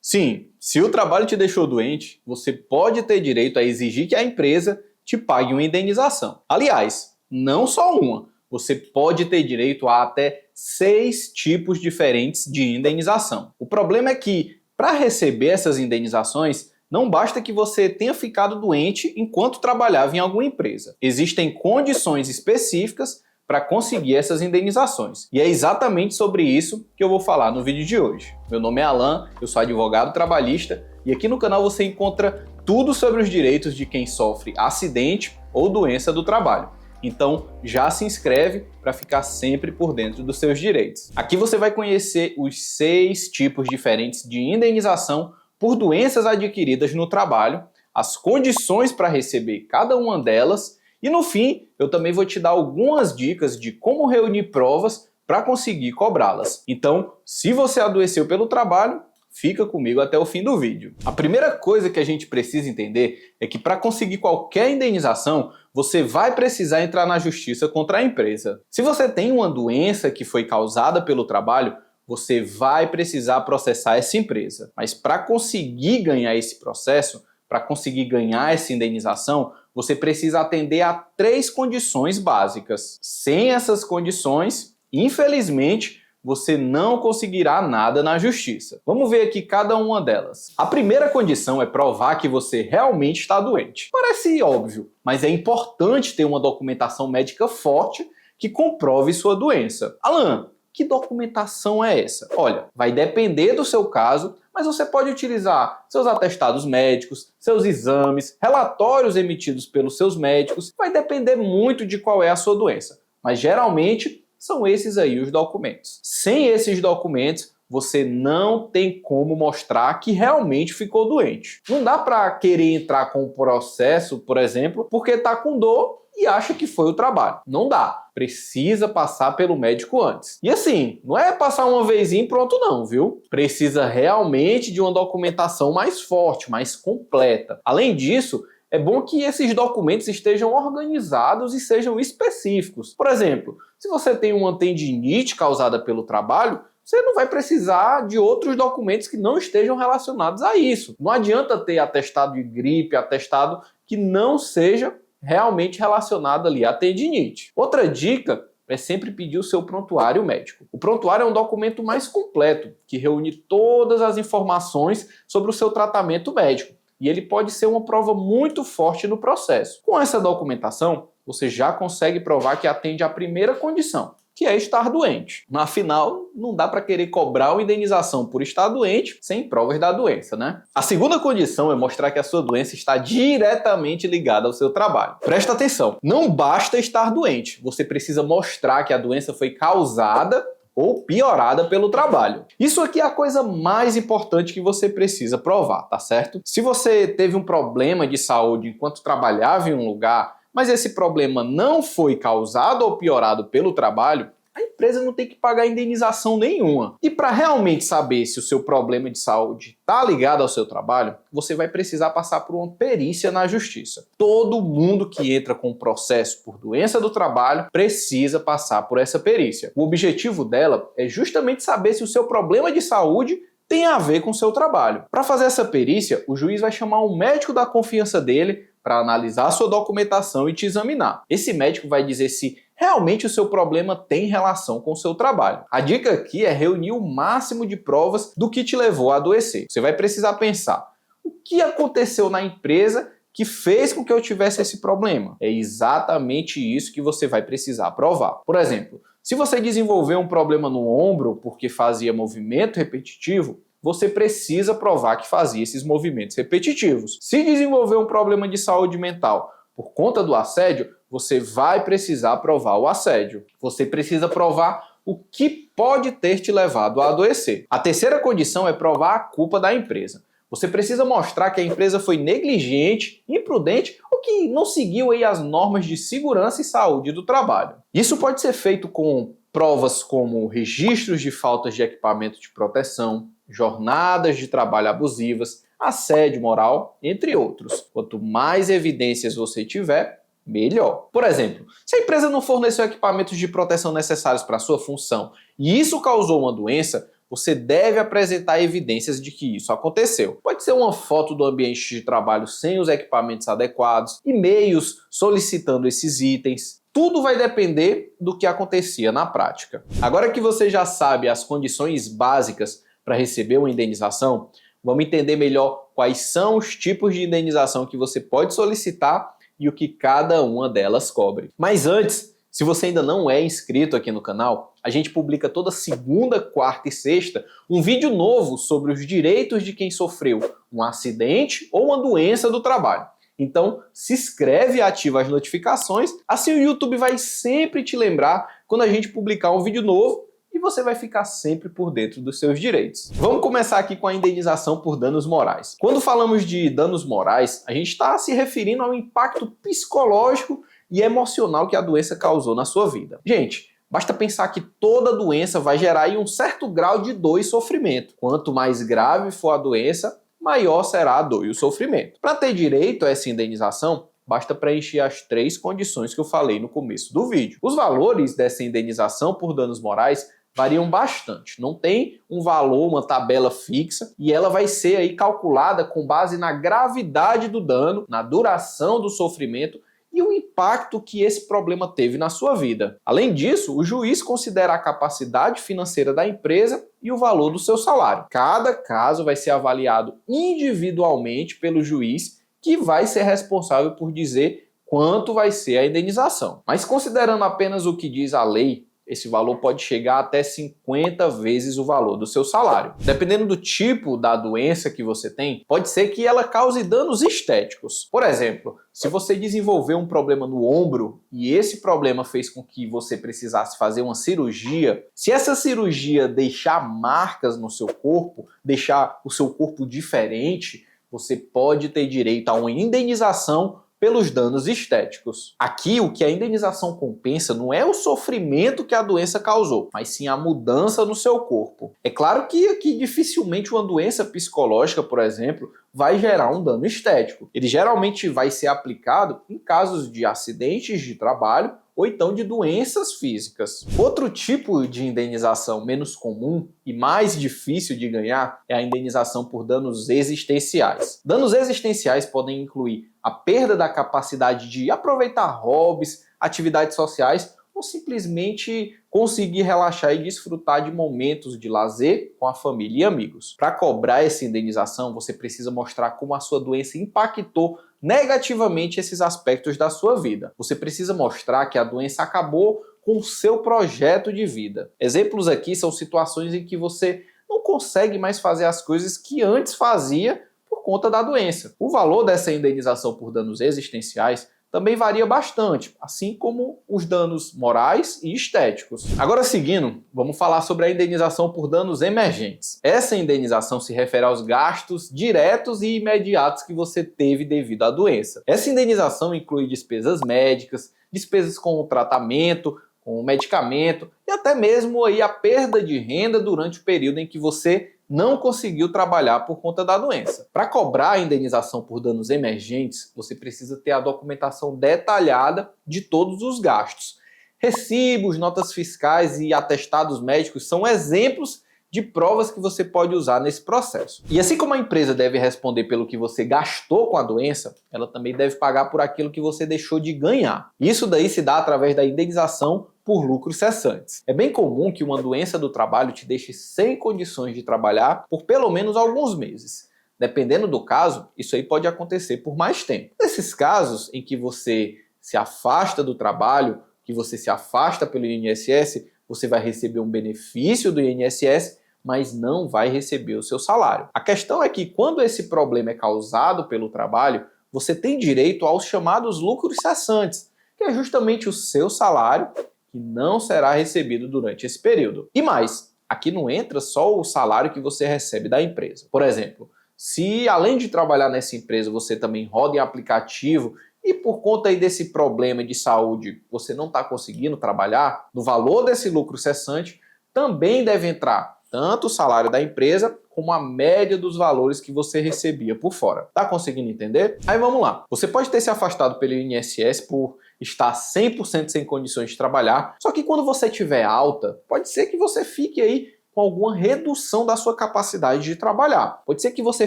Sim, se o trabalho te deixou doente, você pode ter direito a exigir que a empresa te pague uma indenização. Aliás, não só uma, você pode ter direito a até 6 tipos diferentes de indenização. O problema é que, para receber essas indenizações, não basta que você tenha ficado doente enquanto trabalhava em alguma empresa. Existem condições específicas para conseguir essas indenizações. E é exatamente sobre isso que eu vou falar no vídeo de hoje. Meu nome é Alan, eu sou advogado trabalhista e aqui no canal você encontra tudo sobre os direitos de quem sofre acidente ou doença do trabalho. Então já se inscreve para ficar sempre por dentro dos seus direitos. Aqui você vai conhecer os 6 tipos diferentes de indenização por doenças adquiridas no trabalho, as condições para receber cada uma delas e no fim eu também vou te dar algumas dicas de como reunir provas para conseguir cobrá-las. Então, se você adoeceu pelo trabalho, fica comigo até o fim do vídeo. A primeira coisa que a gente precisa entender é que para conseguir qualquer indenização, você vai precisar entrar na justiça contra a empresa. Se você tem uma doença que foi causada pelo trabalho, você vai precisar processar essa empresa. Mas para conseguir ganhar esse processo, para conseguir ganhar essa indenização, você precisa atender a 3 condições básicas. Sem essas condições, infelizmente, você não conseguirá nada na justiça. Vamos ver aqui cada uma delas. A primeira condição é provar que você realmente está doente. Parece óbvio, mas é importante ter uma documentação médica forte que comprove sua doença. Alan, que documentação é essa? Olha, vai depender do seu caso, mas você pode utilizar seus atestados médicos, seus exames, relatórios emitidos pelos seus médicos. Vai depender muito de qual é a sua doença, mas geralmente são esses aí os documentos. Sem esses documentos, você não tem como mostrar que realmente ficou doente. Não dá para querer entrar com o processo, por exemplo, porque está com dor e acha que foi o trabalho. Não dá. Precisa passar pelo médico antes. E assim, não é passar uma vezinha e pronto não, viu? Precisa realmente de uma documentação mais forte, mais completa. Além disso, é bom que esses documentos estejam organizados e sejam específicos. Por exemplo, se você tem uma tendinite causada pelo trabalho, você não vai precisar de outros documentos que não estejam relacionados a isso. Não adianta ter atestado de gripe, atestado que não seja realmente relacionado ali à tendinite. Outra dica é sempre pedir o seu prontuário médico. O prontuário é um documento mais completo, que reúne todas as informações sobre o seu tratamento médico. E ele pode ser uma prova muito forte no processo. Com essa documentação, você já consegue provar que atende à primeira condição, que é estar doente. Afinal, não dá para querer cobrar uma indenização por estar doente sem provas da doença, né? A segunda condição é mostrar que a sua doença está diretamente ligada ao seu trabalho. Presta atenção, não basta estar doente, você precisa mostrar que a doença foi causada ou piorada pelo trabalho. Isso aqui é a coisa mais importante que você precisa provar, tá certo? Se você teve um problema de saúde enquanto trabalhava em um lugar, mas esse problema não foi causado ou piorado pelo trabalho, a empresa não tem que pagar indenização nenhuma. E para realmente saber se o seu problema de saúde está ligado ao seu trabalho, você vai precisar passar por uma perícia na justiça. Todo mundo que entra com processo por doença do trabalho precisa passar por essa perícia. O objetivo dela é justamente saber se o seu problema de saúde tem a ver com o seu trabalho. Para fazer essa perícia, o juiz vai chamar um médico da confiança dele para analisar a sua documentação e te examinar. Esse médico vai dizer se realmente o seu problema tem relação com o seu trabalho. A dica aqui é reunir o máximo de provas do que te levou a adoecer. Você vai precisar pensar: o que aconteceu na empresa que fez com que eu tivesse esse problema? É exatamente isso que você vai precisar provar. Por exemplo, se você desenvolveu um problema no ombro porque fazia movimento repetitivo, você precisa provar que fazia esses movimentos repetitivos. Se desenvolver um problema de saúde mental por conta do assédio, você vai precisar provar o assédio. Você precisa provar o que pode ter te levado a adoecer. A terceira condição é provar a culpa da empresa. Você precisa mostrar que a empresa foi negligente, imprudente ou que não seguiu aí as normas de segurança e saúde do trabalho. Isso pode ser feito com provas como registros de faltas de equipamento de proteção, jornadas de trabalho abusivas, assédio moral, entre outros. Quanto mais evidências você tiver, melhor. Por exemplo, se a empresa não forneceu equipamentos de proteção necessários para a sua função e isso causou uma doença, você deve apresentar evidências de que isso aconteceu. Pode ser uma foto do ambiente de trabalho sem os equipamentos adequados, e-mails solicitando esses itens. Tudo vai depender do que acontecia na prática. Agora que você já sabe as condições básicas para receber uma indenização, vamos entender melhor quais são os tipos de indenização que você pode solicitar e o que cada uma delas cobre. Mas antes, se você ainda não é inscrito aqui no canal, a gente publica toda segunda, quarta e sexta um vídeo novo sobre os direitos de quem sofreu um acidente ou uma doença do trabalho. Então, se inscreve e ativa as notificações, assim o YouTube vai sempre te lembrar quando a gente publicar um vídeo novo e você vai ficar sempre por dentro dos seus direitos. Vamos começar aqui com a indenização por danos morais. Quando falamos de danos morais, a gente está se referindo ao impacto psicológico e emocional que a doença causou na sua vida. Gente, basta pensar que toda doença vai gerar aí um certo grau de dor e sofrimento. Quanto mais grave for a doença, maior será a dor e o sofrimento. Para ter direito a essa indenização, basta preencher as 3 condições que eu falei no começo do vídeo. Os valores dessa indenização por danos morais variam bastante. Não tem um valor, uma tabela fixa, e ela vai ser aí calculada com base na gravidade do dano, na duração do sofrimento e o impacto que esse problema teve na sua vida. Além disso, o juiz considera a capacidade financeira da empresa e o valor do seu salário. Cada caso vai ser avaliado individualmente pelo juiz, que vai ser responsável por dizer quanto vai ser a indenização. Mas considerando apenas o que diz a lei, esse valor pode chegar até 50 vezes o valor do seu salário. Dependendo do tipo da doença que você tem, pode ser que ela cause danos estéticos. Por exemplo, se você desenvolveu um problema no ombro e esse problema fez com que você precisasse fazer uma cirurgia, se essa cirurgia deixar marcas no seu corpo, deixar o seu corpo diferente, você pode ter direito a uma indenização pelos danos estéticos. Aqui, o que a indenização compensa não é o sofrimento que a doença causou, mas sim a mudança no seu corpo. É claro que aqui dificilmente uma doença psicológica, por exemplo, vai gerar um dano estético. Ele geralmente vai ser aplicado em casos de acidentes de trabalho ou então de doenças físicas. Outro tipo de indenização menos comum e mais difícil de ganhar é a indenização por danos existenciais. Danos existenciais podem incluir a perda da capacidade de aproveitar hobbies, atividades sociais ou simplesmente conseguir relaxar e desfrutar de momentos de lazer com a família e amigos. Para cobrar essa indenização, você precisa mostrar como a sua doença impactou negativamente esses aspectos da sua vida. Você precisa mostrar que a doença acabou com o seu projeto de vida. Exemplos aqui são situações em que você não consegue mais fazer as coisas que antes fazia por conta da doença. O valor dessa indenização por danos existenciais também varia bastante, assim como os danos morais e estéticos. Agora, seguindo, vamos falar sobre a indenização por danos emergentes. Essa indenização se refere aos gastos diretos e imediatos que você teve devido à doença. Essa indenização inclui despesas médicas, despesas com o tratamento, com o medicamento e até mesmo aí a perda de renda durante o período em que você não conseguiu trabalhar por conta da doença. Para cobrar a indenização por danos emergentes, você precisa ter a documentação detalhada de todos os gastos. Recibos, notas fiscais e atestados médicos são exemplos de provas que você pode usar nesse processo. E assim como a empresa deve responder pelo que você gastou com a doença, ela também deve pagar por aquilo que você deixou de ganhar. Isso daí se dá através da indenização por lucros cessantes. É bem comum que uma doença do trabalho te deixe sem condições de trabalhar por pelo menos alguns meses. Dependendo do caso, isso aí pode acontecer por mais tempo. Nesses casos em que você se afasta do trabalho, que você se afasta pelo INSS, você vai receber um benefício do INSS, mas não vai receber o seu salário. A questão é que quando esse problema é causado pelo trabalho, você tem direito aos chamados lucros cessantes, que é justamente o seu salário que não será recebido durante esse período. E mais, aqui não entra só o salário que você recebe da empresa. Por exemplo, se além de trabalhar nessa empresa você também roda em aplicativo e por conta aí desse problema de saúde você não está conseguindo trabalhar, no valor desse lucro cessante também deve entrar tanto o salário da empresa como a média dos valores que você recebia por fora. Tá conseguindo entender? Aí vamos lá. Você pode ter se afastado pelo INSS por estar 100% sem condições de trabalhar, só que quando você tiver alta, pode ser que você fique aí com alguma redução da sua capacidade de trabalhar. Pode ser que você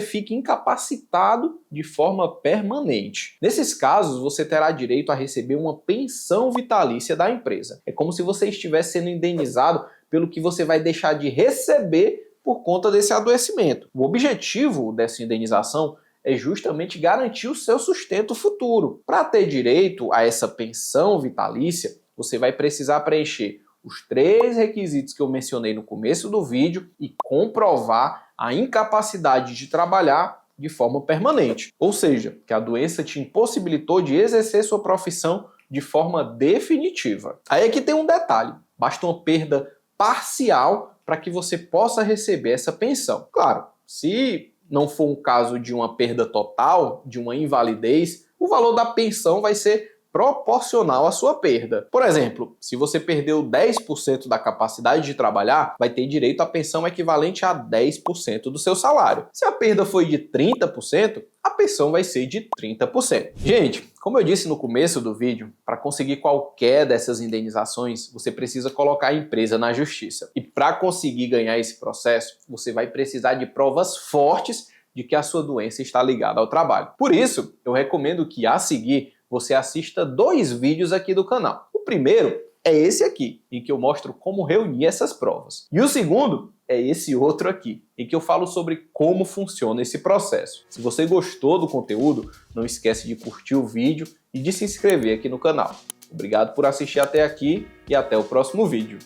fique incapacitado de forma permanente. Nesses casos, você terá direito a receber uma pensão vitalícia da empresa. É como se você estivesse sendo indenizado pelo que você vai deixar de receber por conta desse adoecimento. O objetivo dessa indenização é justamente garantir o seu sustento futuro. Para ter direito a essa pensão vitalícia, você vai precisar preencher os 3 requisitos que eu mencionei no começo do vídeo e comprovar a incapacidade de trabalhar de forma permanente. Ou seja, que a doença te impossibilitou de exercer sua profissão de forma definitiva. Aí aqui tem um detalhe, basta uma perda parcial para que você possa receber essa pensão. Claro, se não for um caso de uma perda total, de uma invalidez, o valor da pensão vai ser proporcional à sua perda. Por exemplo, se você perdeu 10% da capacidade de trabalhar, vai ter direito à pensão equivalente a 10% do seu salário. Se a perda foi de 30%, a pensão vai ser de 30%. Gente, como eu disse no começo do vídeo, para conseguir qualquer dessas indenizações, você precisa colocar a empresa na justiça. E para conseguir ganhar esse processo, você vai precisar de provas fortes de que a sua doença está ligada ao trabalho. Por isso, eu recomendo que a seguir você assista 2 vídeos aqui do canal. O primeiro é esse aqui, em que eu mostro como reunir essas provas. E o segundo é esse outro aqui, em que eu falo sobre como funciona esse processo. Se você gostou do conteúdo, não esquece de curtir o vídeo e de se inscrever aqui no canal. Obrigado por assistir até aqui e até o próximo vídeo.